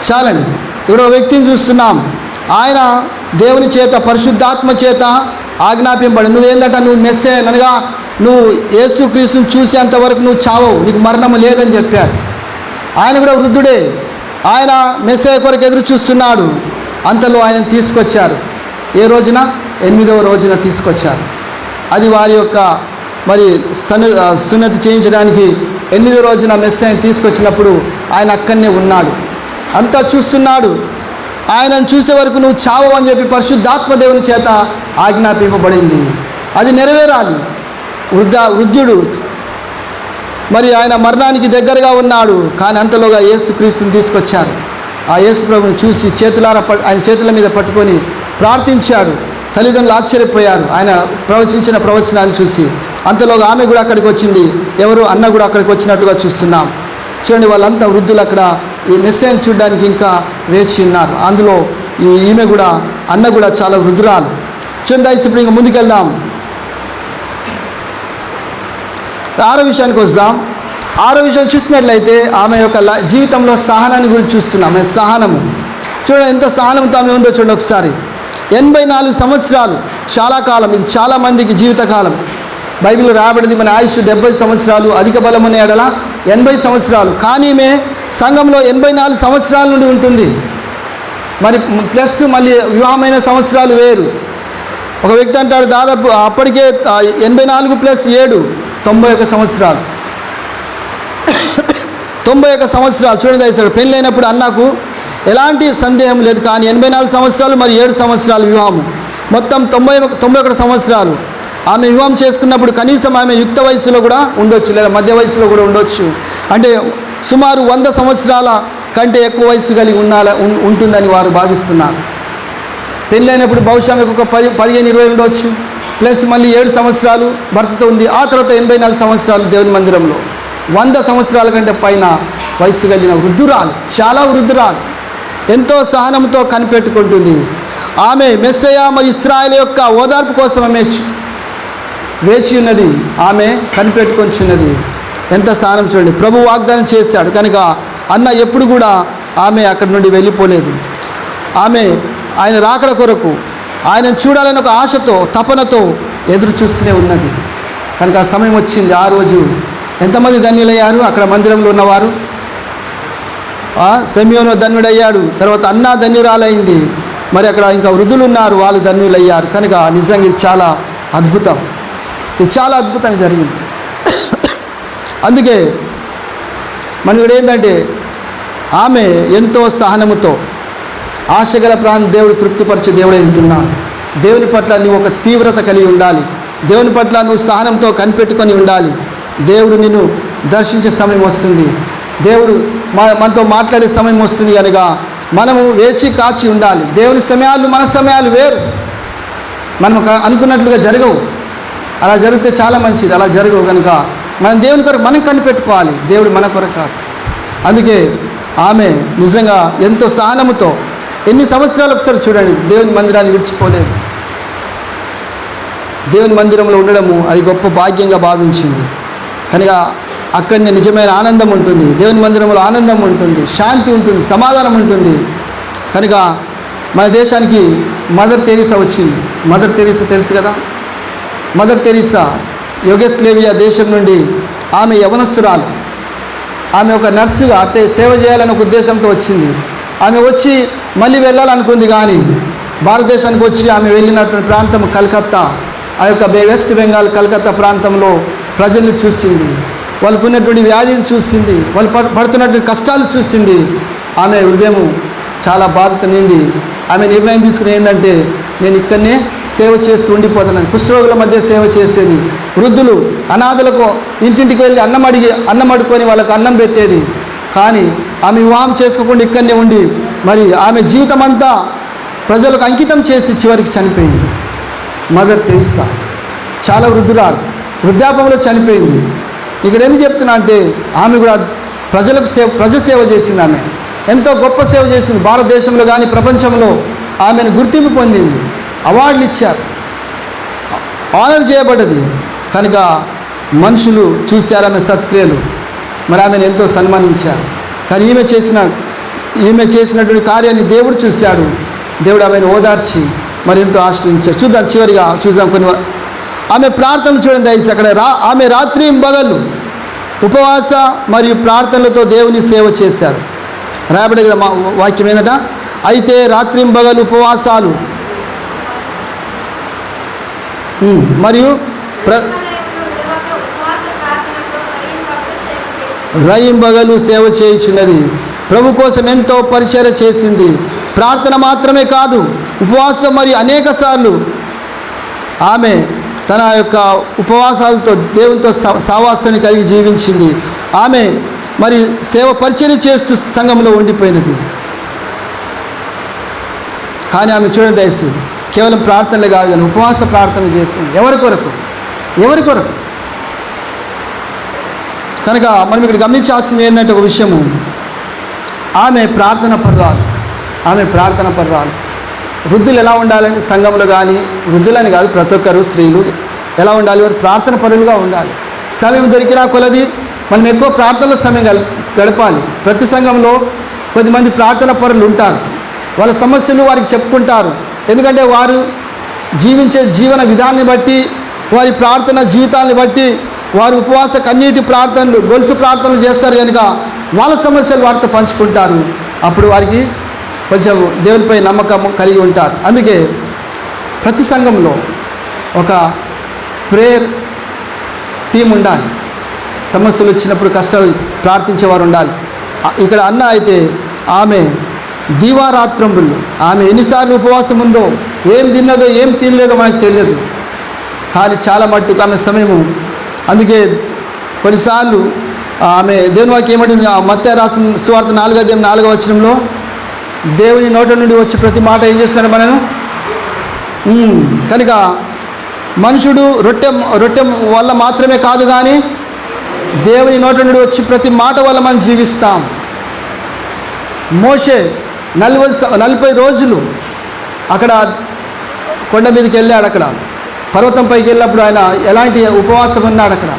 చాలండి. ఇక్కడ ఒక వ్యక్తిని చూస్తున్నాం. ఆయన దేవుని చేత, పరిశుద్ధాత్మ చేత ఆజ్ఞాపింపబడి నువ్వేందంట, నువ్వు మెస్సయ్య అనగా నువ్వు యేసుక్రీస్తుని చూసేంతవరకు నువ్వు చావవు, నీకు మరణము లేదని చెప్పారు. ఆయన కూడా వృద్ధుడే. ఆయన మెస్సయ్య కొరకు ఎదురు చూస్తున్నాడు. అంతలో ఆయన తీసుకొచ్చారు. ఏ రోజున? 8వ రోజున తీసుకొచ్చారు. అది వారి యొక్క మరి సున్నతి చేయించడానికి 8వ రోజున మెస్సయ్యని తీసుకొచ్చినప్పుడు ఆయన అక్కడనే ఉన్నాడు. అంతా చూస్తున్నాడు. ఆయనను చూసే వరకు నువ్వు చావు అని చెప్పి పరిశుద్ధాత్మ దేవుని చేత ఆజ్ఞాపింపబడింది. అది నెరవేరాలి. వృద్ధుడు, మరి ఆయన మరణానికి దగ్గరగా ఉన్నాడు. కానీ అంతలోగా యేసుక్రీస్తుని తీసుకొచ్చారు. ఆ యేసు ప్రభుని చూసి ఆయన చేతుల మీద పట్టుకొని ప్రార్థించాడు. తల్లిదండ్రులు ఆశ్చర్యపోయారు ఆయన ప్రవచించిన ప్రవచనాన్ని చూసి. అంతలోగా ఆమె కూడా అక్కడికి వచ్చింది. ఎవరు? అన్న కూడా అక్కడికి వచ్చినట్టుగా చూస్తున్నాం. చూడండి, వాళ్ళంతా వృద్ధులు అక్కడ ఈ మెస్సేజ్ని చూడడానికి ఇంకా వేచి ఉన్నారు. అందులో ఈమె కూడా, అన్న కూడా చాలా వృద్ధురాలు. చూడండి, ఇప్పుడు ఇంకా ముందుకెళ్దాం. 6వ విషయానికి వస్తాం. 6వ విషయం చూసినట్లయితే ఆమె యొక్క జీవితంలో సహనాన్ని గురించి చూస్తున్నాం. ఆమె సహనము చూడండి, ఎంత సహనంతో ఆమె ఉందో చూడండి ఒకసారి. 84 సంవత్సరాలు చాలా కాలం. ఇది చాలామందికి జీవితకాలం. బైబిల్లో రాబడింది మన ఆయుష్ 70 సంవత్సరాలు, అధిక బలమున్న ఎడల 80 సంవత్సరాలు. కానీ ఈమె సంఘంలో 84 సంవత్సరాల నుండి ఉంటుంది. మరి ప్లస్ మళ్ళీ వివాహమైన సంవత్సరాలు వేరు. ఒక వ్యక్తి అంటాడు దాదాపు అప్పటికే 84 + 7 91 సంవత్సరాలు. 91 సంవత్సరాలు చూడండి. దయచేసి పెళ్ళైనప్పుడు అన్నకు ఎలాంటి సందేహం లేదు. కానీ 84 సంవత్సరాలు మరి 7 సంవత్సరాలు వివాహం, మొత్తం 91 సంవత్సరాలు. ఆమె వివాహం చేసుకున్నప్పుడు కనీసం ఆమె యుక్త వయసులో కూడా ఉండొచ్చు, లేదా మధ్య వయసులో కూడా ఉండొచ్చు. అంటే సుమారు 100 సంవత్సరాల కంటే ఎక్కువ వయసు కలిగి ఉంటుందని వారు భావిస్తున్నారు. పెళ్ళైనప్పుడు బహుశా ఆమెకు ఒక 15-20 ఉండవచ్చు. ప్లస్ మళ్ళీ 7 సంవత్సరాలు భర్తతో ఉంది. ఆ తర్వాత 84 సంవత్సరాలు దేవుని మందిరంలో. 100 సంవత్సరాల కంటే పైన వయసు కలిగిన వృద్ధురాలు, చాలా వృద్ధురాలు, ఎంతో సహనంతో కనిపెట్టుకుంటుంది. ఆమె మెస్సయ్య మరియు ఇశ్రాయేలు యొక్క ఓదార్పు కోసం ఆమె వేచి ఉన్నది. ఆమె కనిపెట్టుకొంచున్నది. ఎంత సహనం చూడండి. ప్రభు వాగ్దానం చేశాడు కనుక అన్న ఎప్పుడు కూడా ఆమె అక్కడి నుండి వెళ్ళిపోలేదు. ఆమె ఆయన రాకడ కొరకు ఆయనను చూడాలని ఒక ఆశతో, తపనతో ఎదురు చూస్తూనే ఉన్నది. కనుక ఆ సమయం వచ్చింది. ఆ రోజు ఎంతమంది ధన్యులయ్యారు అక్కడ మందిరంలో ఉన్నవారు? సిమియోను ధన్యుడయ్యాడు, తర్వాత అన్న ధన్యురాలైంది. మరి అక్కడ ఇంకా వృద్ధులు ఉన్నారు, వాళ్ళు ధన్యులయ్యారు. కనుక నిజంగా ఇది చాలా అద్భుతం. ఇది చాలా అద్భుతంగా జరిగింది. అందుకే మనం ఇక్కడ ఏంటంటే ఆమె ఎంతో సహనముతో ఆశగల ప్రాణం దేవుడు తృప్తిపరిచే దేవుడే ఉంటున్నాడు. దేవుని పట్ల నువ్వు ఒక తీవ్రత కలిగి ఉండాలి. దేవుని పట్ల నువ్వు సహనంతో కనిపెట్టుకొని ఉండాలి. దేవుడు నిన్ను దర్శించే సమయం వస్తుంది. దేవుడు మనతో మాట్లాడే సమయం వస్తుంది. కనుక మనము వేచి కాచి ఉండాలి. దేవుని సమయాలు మన సమయాలు వేరు. మనం అనుకున్నట్లుగా జరగవు. అలా జరిగితే చాలా మంచిది. అలా జరగవు. కనుక మనం దేవుని కొరకు మనం కనిపెట్టుకోవాలి, దేవుడు మన కొరకు కాదు. అందుకే ఆమె నిజంగా ఎంతో సహనముతో ఎన్ని సంవత్సరాలు ఒకసారి చూడండి, దేవుని మందిరాన్ని విడిచిపోలేదు. దేవుని మందిరంలో ఉండడము అది గొప్ప భాగ్యంగా భావించింది. కనుక అక్కడనే నిజమైన ఆనందం ఉంటుంది. దేవుని మందిరంలో ఆనందం ఉంటుంది, శాంతి ఉంటుంది, సమాధానం ఉంటుంది. కనుక మన దేశానికి మదర్ తెరీసా వచ్చింది. మదర్ తెరీసా తెలుసు కదా. మదర్ తెరీసా యుగోస్లేవియా దేశం నుండి ఆమె యవనస్తురాలు. ఆమె ఒక నర్సుగా అంటే సేవ చేయాలనే ఒక ఉద్దేశంతో వచ్చింది. ఆమె వచ్చి మళ్ళీ వెళ్ళాలనుకుంది. కానీ భారతదేశానికి వచ్చి ఆమె వెళ్ళినటువంటి ప్రాంతం కలకత్తా, ఆ యొక్క వెస్ట్ బెంగాల్ కలకత్తా ప్రాంతంలో ప్రజల్ని చూసింది, వాళ్ళకు ఉన్నటువంటి వ్యాధిని చూసింది, వాళ్ళు పడుతున్నటువంటి కష్టాలు చూసింది. ఆమె హృదయం చాలా బాధతో నిండి ఆమె నిర్ణయం తీసుకుని ఏంటంటే నేను ఇక్కడనే సేవ చేస్తూ ఉండిపోతున్నాను. కుష్ఠరోగుల మధ్య సేవ చేసేది, వృద్ధులు అనాథలకు ఇంటింటికి వెళ్ళి అన్నం అడుకొని వాళ్ళకు అన్నం పెట్టేది. కానీ ఆమె వివాహం చేసుకోకుండా ఇక్కడనే ఉండి మరి ఆమె జీవితం అంతా ప్రజలకు అంకితం చేసి చివరికి చనిపోయింది. మదర్ తెరీసా చాలా వృద్ధురాలు, వృద్ధాపంలో చనిపోయింది. ఇక్కడ ఎందుకు చెప్తున్నా అంటే ఆమె కూడా ప్రజసేవ చేసింది. ఆమె ఎంతో గొప్ప సేవ చేసింది. భారతదేశంలో కానీ ప్రపంచంలో ఆమెను గుర్తింపు పొందింది, అవార్డులు ఇచ్చారు, ఆనర్ చేయబడ్డది. కనుక మనుషులు చూశారు ఆమె సత్క్రియలు, మరి ఆమెను ఎంతో సన్మానించారు. కానీ ఈమె చేసినటువంటి కార్యాన్ని దేవుడు చూశాడు. దేవుడు ఆమెను ఓదార్చి మరి ఎంతో ఆశ్రయించాడు. చూద్దాం, చివరిగా చూద్దాం కొన్ని ఆమె ప్రార్థనలు చూడండి. దయచేసి అక్కడ ఆమె రాత్రి పగలు ఉపవాస మరియు ప్రార్థనలతో దేవుని సేవ చేశారు. రాయబడే కదా వాక్యం ఏంటట, అయితే రాత్రి పగలు ఉపవాసాలు మరియు రయింబగలు సేవ చేయుచున్నది. ప్రభు కోసం ఎంతో పరిచర్య చేసింది. ప్రార్థన మాత్రమే కాదు, ఉపవాసం మరియు అనేక సార్లు ఆమె తన యొక్క ఉపవాసాలతో దేవునితో సావాసాన్ని కలిగి జీవించింది. ఆమె మరి సేవ పరిచర్య చేస్తూ సంఘంలో ఉండిపోయినది. కానీ ఆమె చూడండి దయచేసి కేవలం ప్రార్థనలే కాదు కానీ ఉపవాస ప్రార్థన చేసింది. ఎవరి కొరకు? కనుక మనం ఇక్కడ గమనించాల్సింది ఏంటంటే ఒక విషయము, ఆమె ప్రార్థన పర్రాలు. వృద్ధులు ఎలా ఉండాలంటే సంఘంలో కానీ, వృద్ధులని కాదు ప్రతి ఒక్కరు స్త్రీలు ఎలా ఉండాలి? వారు ప్రార్థన పరులుగా ఉండాలి. సమయం దొరికినా కొలది మనం ఎక్కువ ప్రార్థనలో సమయం గడపాలి. ప్రతి సంఘంలో కొద్దిమంది ప్రార్థన పరులు ఉంటారు. వాళ్ళ సమస్యలు వారికి చెప్పుకుంటారు. ఎందుకంటే వారు జీవించే జీవన విధానాన్ని బట్టి, వారి ప్రార్థన జీవితాన్ని బట్టి వారు ఉపవాస కన్నీటి ప్రార్థనలు, గొలుసు ప్రార్థనలు చేస్తారు కనుక వాళ్ళ సమస్యలు వారితో పంచుకుంటారు. అప్పుడు వారికి కొంచెం దేవునిపై నమ్మకం కలిగి ఉంటారు. అందుకే ప్రతి సంఘంలో ఒక ప్రేయర్ టీం ఉండాలి. సమస్యలు వచ్చినప్పుడు కష్టాలు ప్రార్థించేవారు ఉండాలి. ఇక్కడ అన్న అయితే ఆమె దీవారాత్రంబులు, ఆమె ఎన్నిసార్లు ఉపవాసం ఉందో, ఏం తిన్నదో ఏం తినలేదో మనకు తెలియదు. కానీ చాలా మట్టుకు ఆమె సమయము, అందుకే కొన్నిసార్లు ఆమె దేవుని వాక్యం ఏమంటుంది? మత్తయి రాసిన సువార్త 4వ అధ్యాయం 4వ వచనంలో దేవుని నోట నుండి వచ్చి ప్రతి మాట ఏం చేస్తున్నాడు మనను. కనుక మనుషుడు రొట్టె వల్ల మాత్రమే కాదు కానీ దేవుని నోట నుండి వచ్చి ప్రతి మాట వల్ల మనం జీవిస్తాం. మోషే 40 రోజులు అక్కడ కొండ మీదకి వెళ్ళాడు. అక్కడ పర్వతం పైకి వెళ్ళినప్పుడు ఆయన ఎలాంటి ఉపవాసం ఉన్నాడు అక్కడ.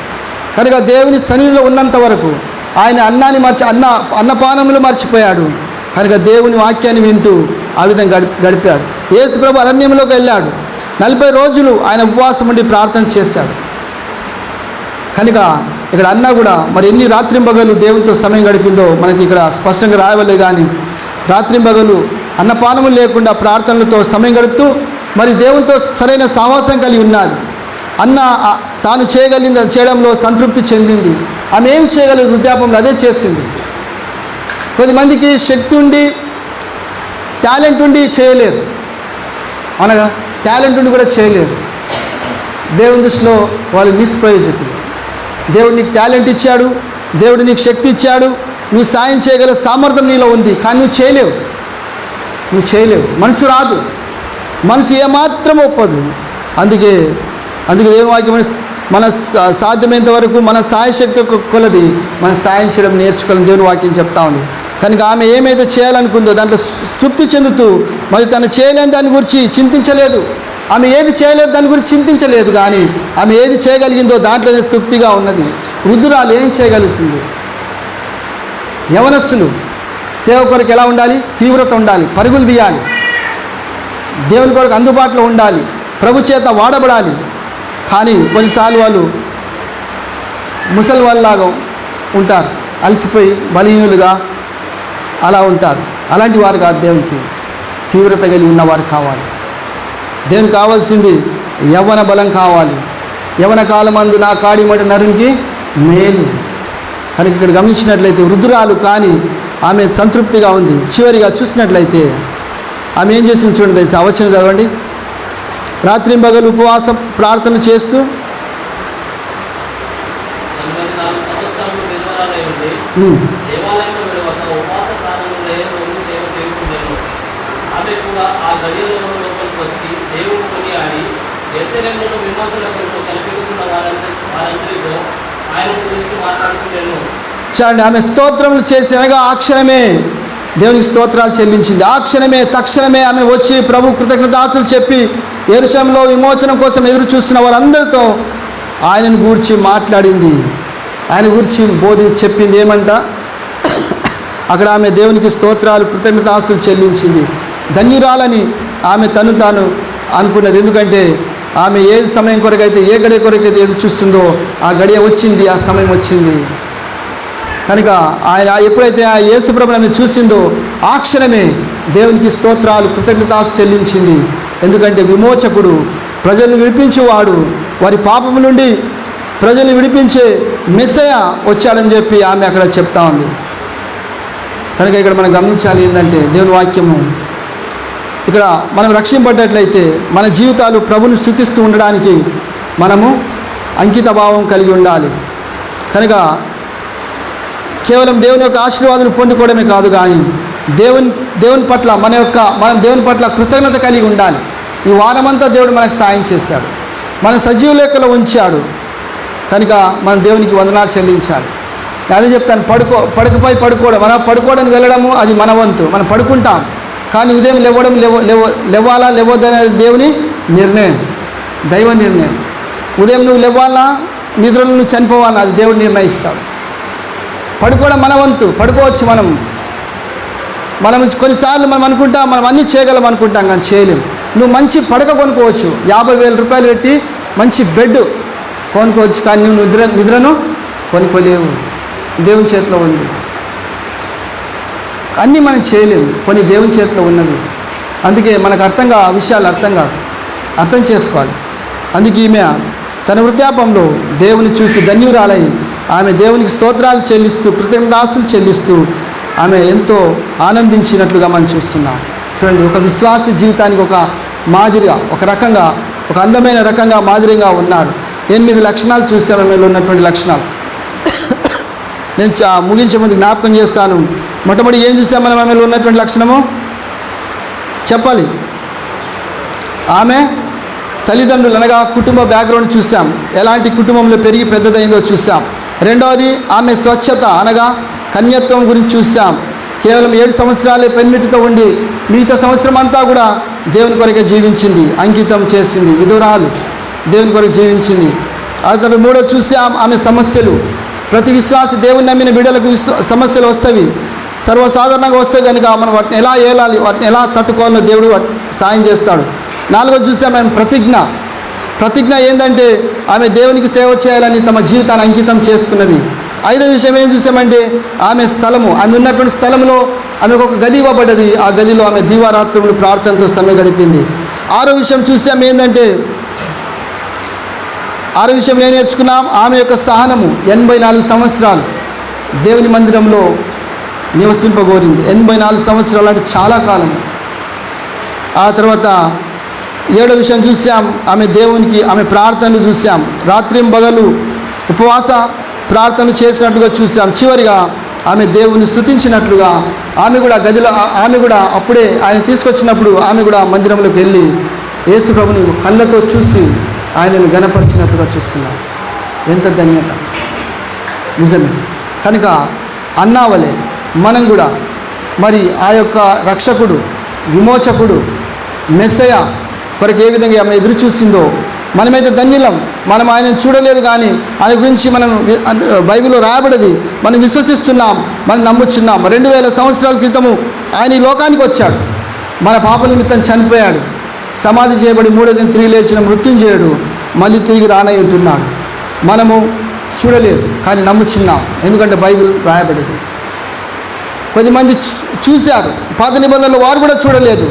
కనుక దేవుని సన్నిధిలో ఉన్నంత వరకు ఆయన అన్నపానములు మర్చిపోయాడు. కనుక దేవుని వాక్యాన్ని వింటూ ఆ విధంగా గడిపాడు. యేసు ప్రభు అరణ్యంలోకి వెళ్ళాడు. 40 రోజులు ఆయన ఉపవాసం ఉండి ప్రార్థన చేశాడు. కనుక ఇక్కడ అన్న కూడా మరి ఎన్ని రాత్రింబగలు దేవునితో సమయం గడిపిందో మనకి ఇక్కడ స్పష్టంగా రాయవలే. కానీ రాత్రింబగలు అన్నపానములు లేకుండా ప్రార్థనలతో సమయం గడుపుతూ మరి దేవునితో సరైన సావాసం కలిగి ఉన్నది. అన్న తాను చేయడంలో సంతృప్తి చెందింది. ఆమె ఏం చేయగలదు? వృద్ధాపంలో అదే చేసింది. కొద్దిమందికి శక్తి ఉండి టాలెంట్ ఉండి చేయలేరు, అనగా టాలెంట్ ఉండి కూడా చేయలేరు. దేవుని దృష్టిలో వాళ్ళు నిష్ప్రయోజకులు. దేవుడు నీకు టాలెంట్ ఇచ్చాడు, దేవుడు నీకు శక్తి ఇచ్చాడు, నువ్వు సాయం చేయగల సామర్థ్యం నీలో ఉంది. కానీ నువ్వు చేయలేవు. మనసు రాదు, మనసు ఏమాత్రం ఒప్పదు. అందుకే దేవుని వాక్యం మన సాధ్యమైనంత వరకు మన సాయశక్తి కొలది మన సాయం చేయడం నేర్చుకోవాలని దేవుని వాక్యం చెప్తా ఉంది. కనుక ఆమె ఏమైతే చేయాలనుకుందో దాంట్లో తృప్తి చెందుతూ మరి తను చేయలేని దాని గురించి చింతించలేదు. ఆమె ఏది చేయలేదు దాని గురించి చింతించలేదు. కానీ ఆమె ఏది చేయగలిగిందో దాంట్లో తృప్తిగా ఉన్నది. వృద్ధురాలు ఏం చేయగలుగుతుంది? యవనస్తులు సేవ కొరకు ఎలా ఉండాలి? తీవ్రత ఉండాలి, పరుగులు తీయాలి, దేవుని కొరకు అందుబాటులో ఉండాలి, ప్రభు చేత వాడబడాలి. కానీ కొన్నిసార్లు వాళ్ళు ముసలి వాళ్ళలాగా ఉంటారు, అలసిపోయి బలహీనులుగా అలా ఉంటారు. అలాంటి వారు కాదు. దేవునికి తీవ్రత కలిగి ఉన్నవారు కావాలి. దేవునికి కావాల్సింది యవ్వన బలం కావాలి. యవ్వన కాలమందు నా కాడిమట నరునికి మేలు. కనుక ఇక్కడ గమనించినట్లయితే వృద్ధురాలు కానీ ఆమె సంతృప్తిగా ఉంది. చివరిగా చూసినట్లయితే ఆమె ఏం చేసింది చూడండి. దయచేసి అవచనం చదవండి. రాత్రింబగలు ఉపవాస ప్రార్థనలు చేస్తూ చూడండి, ఆమె స్తోత్రములు చేసి అనగా ఆ క్షణమే దేవునికి స్తోత్రాలు చెల్లించింది. ఆ క్షణమే తక్షణమే ఆమె వచ్చి ప్రభు కృతజ్ఞతాస్తులు చెప్పి యెరూషలేములో విమోచనం కోసం ఎదురు చూస్తున్న వారందరితో ఆయనను గూర్చి మాట్లాడింది. ఆయన గురించి బోధించి చెప్పింది. ఏమంట అక్కడ ఆమె దేవునికి స్తోత్రాలు కృతజ్ఞతాస్తులు చెల్లించింది. ధన్యురాలని ఆమె తాను అనుకున్నది. ఎందుకంటే ఆమె ఏ సమయం కొరకైతే ఏ గడియ కొరకైతే ఎదురు చూస్తుందో ఆ గడియ వచ్చింది, ఆ సమయం వచ్చింది. కనుక ఆయన ఎప్పుడైతే ఆ యేసు ప్రభువుని ఆమె చూసిందో ఆ క్షణమే దేవునికి స్తోత్రాలు కృతజ్ఞతాస్తులు చెల్లించింది. ఎందుకంటే విమోచకుడు, ప్రజలను విడిపించేవాడు, వారి పాపము నుండి ప్రజలను విడిపించే మెస్సయ వచ్చాడని చెప్పి ఆమె అక్కడ చెప్తా ఉంది. కనుక ఇక్కడ మనం గమనించాలి ఏంటంటే దేవుని వాక్యము ఇక్కడ మనం రక్షింపడ్డట్లయితే మన జీవితాలు ప్రభుని స్తుతిస్తూ ఉండడానికి మనము అంకిత భావం కలిగి ఉండాలి. కనుక కేవలం దేవుని యొక్క ఆశీర్వాదాలు పొందుకోవడమే కాదు, కానీ దేవుని పట్ల మనం దేవుని పట్ల కృతజ్ఞత కలిగి ఉండాలి. ఈ వారమంతా దేవుడు మనకు సాయం చేశాడు, మన సజీవ లెక్కలో ఉంచాడు. కనుక మనం దేవునికి వందనాలు చెల్లించాలి. అదే చెప్తాను, పడుకుపై పడుకోవడం, మనం పడుకోవడానికి వెళ్ళడము అది మన వంతు, మనం పడుకుంటాం. కానీ ఉదయం లేవాలా లేవద్దనేది దేవుని నిర్ణయం, దైవ నిర్ణయం. ఉదయం నువ్వు లేవాలా, నిద్రలో నువ్వు చనిపోవాలా, అది దేవుడు నిర్ణయిస్తాడు. పడుకోవడం మన వంతు, పడుకోవచ్చు. మనం కొన్నిసార్లు మనం అనుకుంటాం మనం అన్నీ చేయగలం అనుకుంటాం, కానీ చేయలేము. నువ్వు మంచి పడక కొనుక్కోవచ్చు, 50,000 రూపాయలు పెట్టి మంచి బెడ్ కొనుక్కోవచ్చు, కానీ నువ్వు నిద్రను కొనుక్కోలేవు. దేవుని చేతిలో ఉంది. అన్నీ మనం చేయలేము, కొన్ని దేవుని చేతిలో ఉన్నవి. అందుకే మనకు విషయాలు అర్థం చేసుకోవాలి. అందుకే ఈమె తన వృద్ధాపంలో దేవుని చూసి ధన్యురాలై ఆమె దేవునికి స్తోత్రాలు చెల్లిస్తూ, కృతజ్ఞతాస్తులు చెల్లిస్తూ ఆమె ఎంతో ఆనందించినట్లుగా మనం చూస్తున్నాం. చూడండి, ఒక విశ్వాస జీవితానికి ఒక మాదిరిగా, ఒక అందమైన రకంగా మాదిరిగా ఉన్నారు. 8 లక్షణాలు చూసాము ఆమెలో ఉన్నటువంటి లక్షణాలు. నేను ముగించే ముందు జ్ఞాపకం చేస్తాను. మొట్టమొదటి ఏం చూసాం మనం ఆమెలో ఉన్నటువంటి లక్షణము చెప్పాలి. ఆమె తల్లిదండ్రులు అనగా కుటుంబ బ్యాక్గ్రౌండ్ చూసాం, ఎలాంటి కుటుంబంలో పెరిగి పెద్దదైందో చూసాం. రెండవది ఆమె స్వచ్ఛత అనగా కన్యత్వం గురించి చూసాం. కేవలం 7 సంవత్సరాలే పెన్మిటితో ఉండి మిగతా సంవత్సరం అంతా కూడా దేవుని కొరకే జీవించింది, అంకితం చేసింది. విధురాలు దేవుని కొరకు జీవించింది. ఆ తర్వాత మూడోది చూసాం ఆమె సమస్యలు. ప్రతి విశ్వాసి దేవుని నమ్మిన బిడ్డలకు సమస్యలు వస్తాయి, సర్వసాధారణంగా వస్తాయి. కనుక మనం వాటిని ఎలా ఏలాలి, వాటిని ఎలా తట్టుకోవాలో దేవుడు సాయం చేస్తాడు. నాలుగోది చూసాం ఆమె ప్రతిజ్ఞ ఏంటంటే ఆమె దేవునికి సేవ చేయాలని తమ జీవితాన్ని అంకితం చేసుకున్నది. ఐదవ విషయం ఏం చూసామంటే ఆమె ఉన్నటువంటి స్థలంలో ఆమెకు ఒక గది ఇవ్వబడ్డది. ఆ గదిలో ఆమె దీవారాత్రములు ప్రార్థనతో సమయం గడిపింది. ఆరో విషయం చూసాం ఏంటంటే ఏం నేర్చుకున్నాం, ఆమె యొక్క సహనము. 84 సంవత్సరాలు దేవుని మందిరంలో నివసింపగోరింది. 84 సంవత్సరాలు అంటే చాలా కాలం. ఆ తర్వాత 7వ విషయం చూసాం, ఆమె ప్రార్థనలు చూసాం. రాత్రింబగలు ఉపవాస ప్రార్థనలు చేసినట్లుగా చూసాం. చివరిగా ఆమె దేవుని స్తుతించినట్లుగా ఆమె కూడా అప్పుడే ఆయన తీసుకొచ్చినప్పుడు ఆమె కూడా మందిరంలోకి వెళ్ళి యేసు ప్రభుని కళ్ళతో చూసి ఆయనను గణపరిచినట్లుగా చూస్తున్నాం. ఎంత ధన్యత, నిజమే. కనుక అన్నావలే మనం కూడా మరి ఆ యొక్క రక్షకుడు, విమోచకుడు, మెస్సయ కొరకు ఏ విధంగా ఆమె ఎదురు చూసిందో మనమైతే ధన్యులం. మనం ఆయనను చూడలేదు, కానీ ఆయన గురించి మనం బైబిల్లో రాయబడది, మనం విశ్వసిస్తున్నాం, మనం నమ్ముచున్నాం. 2000 సంవత్సరాల క్రితము ఆయన ఈ లోకానికి వచ్చాడు, మన పాపల నిమిత్తం చనిపోయాడు, సమాధి చేయబడి 3వ దినం తిరిగి లేచిన మృత్యుంజయుడు మళ్ళీ తిరిగి రానై ఉంటున్నాడు. మనము చూడలేదు, కానీ నమ్ముచున్నాం, ఎందుకంటే బైబిల్ రాయబడింది. కొద్దిమంది చూశారు, పాత నిబంధనలు, వారు కూడా చూడలేదు.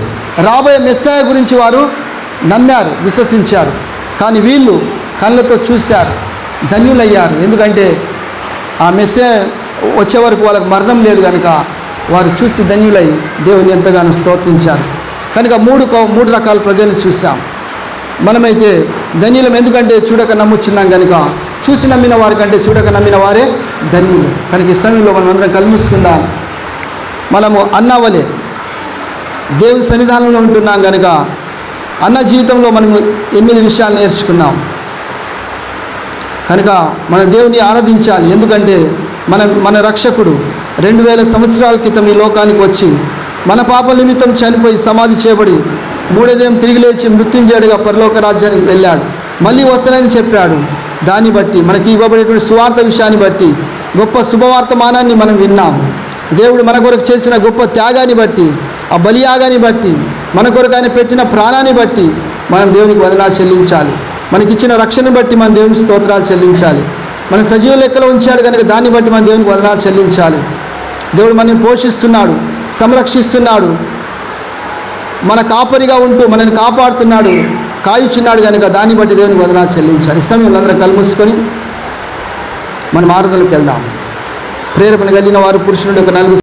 రాబోయే మెస్సయ గురించి వారు నమ్మారు, విశ్వసించారు. కానీ వీళ్ళు కళ్ళతో చూశారు, ధన్యులయ్యారు. ఎందుకంటే ఆ మెస్సయ వచ్చే వరకు వాళ్ళకు మరణం లేదు కనుక వారు చూసి ధన్యులై దేవుని ఎంతగానో స్తోత్రించారు. కనుక మూడు రకాల ప్రజలను చూసాం. మనమైతే ధన్యులం, ఎందుకంటే చూడక నమ్ముచున్నాం కనుక. చూసి నమ్మిన వారి కంటే చూడక నమ్మిన వారే ధన్యులు. కనుక ఈ సమయంలో మనం అందరం కలుముసుకుందాం. మనము అన్నవలే దేవుని సన్నిధానంలో ఉంటున్నాం కనుక అన్న జీవితంలో మనము 8 విషయాలు నేర్చుకున్నాం. కనుక మన దేవుని ఆరాధించాలి, ఎందుకంటే మన రక్షకుడు 2000 సంవత్సరాల క్రితం ఈ లోకానికి వచ్చి మన పాపల నిమిత్తం చనిపోయి సమాధి చేయబడి 3వ దినం తిరిగి లేచి మృత్యుంజయుడిగా పరలోక రాజ్యానికి వెళ్ళాడు, మళ్ళీ వస్తానని చెప్పాడు. దాన్ని బట్టి మనకి ఇవ్వబడేటువంటి సువార్త విషయాన్ని బట్టి గొప్ప శుభవార్తమానాన్ని మనం విన్నాం. దేవుడు మన కొరకు చేసిన గొప్ప త్యాగాన్ని బట్టి, ఆ బలియాగాన్ని బట్టి, మన కొరకు ఆయన పెట్టిన ప్రాణాన్ని బట్టి మనం దేవునికి వందనాలు చెల్లించాలి. మనకిచ్చిన రక్షణను బట్టి మన దేవునికి స్తోత్రాలు చెల్లించాలి. మన సజీవ లెక్కలో ఉంచాడు కనుక దాన్ని బట్టి మన దేవునికి వందనాలు చెల్లించాలి. దేవుడు మనల్ని పోషిస్తున్నాడు, సంరక్షిస్తున్నాడు, మన కాపరిగా ఉంటూ మనల్ని కాపాడుతున్నాడు, కాయుచున్నాడు కనుక దాన్ని బట్టి దేవునికి వందనాలు చెల్లించాలి. ఈ సమయంలో అందరం కళ్ళు మూసుకొని మనం ఆరాధనలోకి వెళ్దాం. ప్రేరేపణ కలిగిన వారు పురుషుడు 4